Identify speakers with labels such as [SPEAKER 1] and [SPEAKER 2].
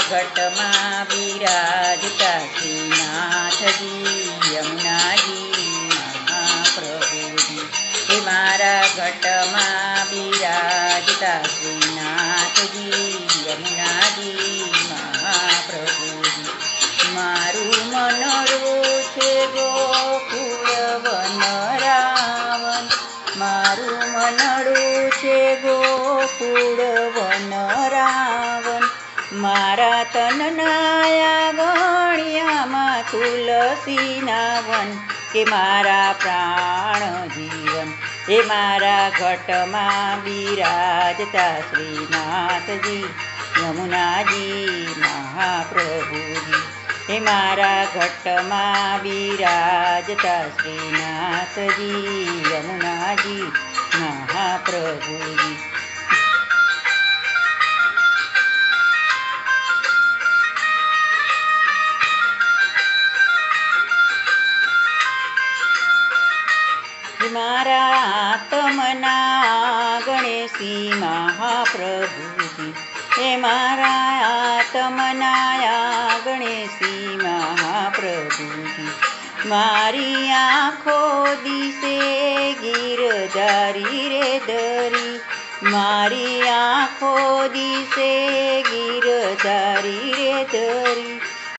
[SPEAKER 1] ઘટમાં બિરાજતા શ્રીનાથજી યમુનાજી મહાપ્રભુજી હે મારા ઘટમાં બિરાજતા શ્રીનાથજી યમુનાજી મહાપ્રભુજી મારું મનડું છે ગોકુળ વનરાવન મારું મનડું છે ગોકુળ વનરાવન મારા તનનાયા ગણ્યામાં તુલસીના વન કે મારા પ્રાણ જીવન હે મારા ઘટમાં બિરાજતા શ્રીનાથજી યમુનાજી મહાપ્રભુજી હે મારા ઘટમાં બિરાજતા શ્રીનાથજી યમુનાજી મહાપ્રભુજી મારા આત્મના ગણેશી મહાપ્રભુજી હે મારા આત્મના ગણેશી મહાપ્રભુજી મારી આંખો દિશે ગીરધારી રે ધરી મારી આંખો દિશે ગીરધારી રે ધરી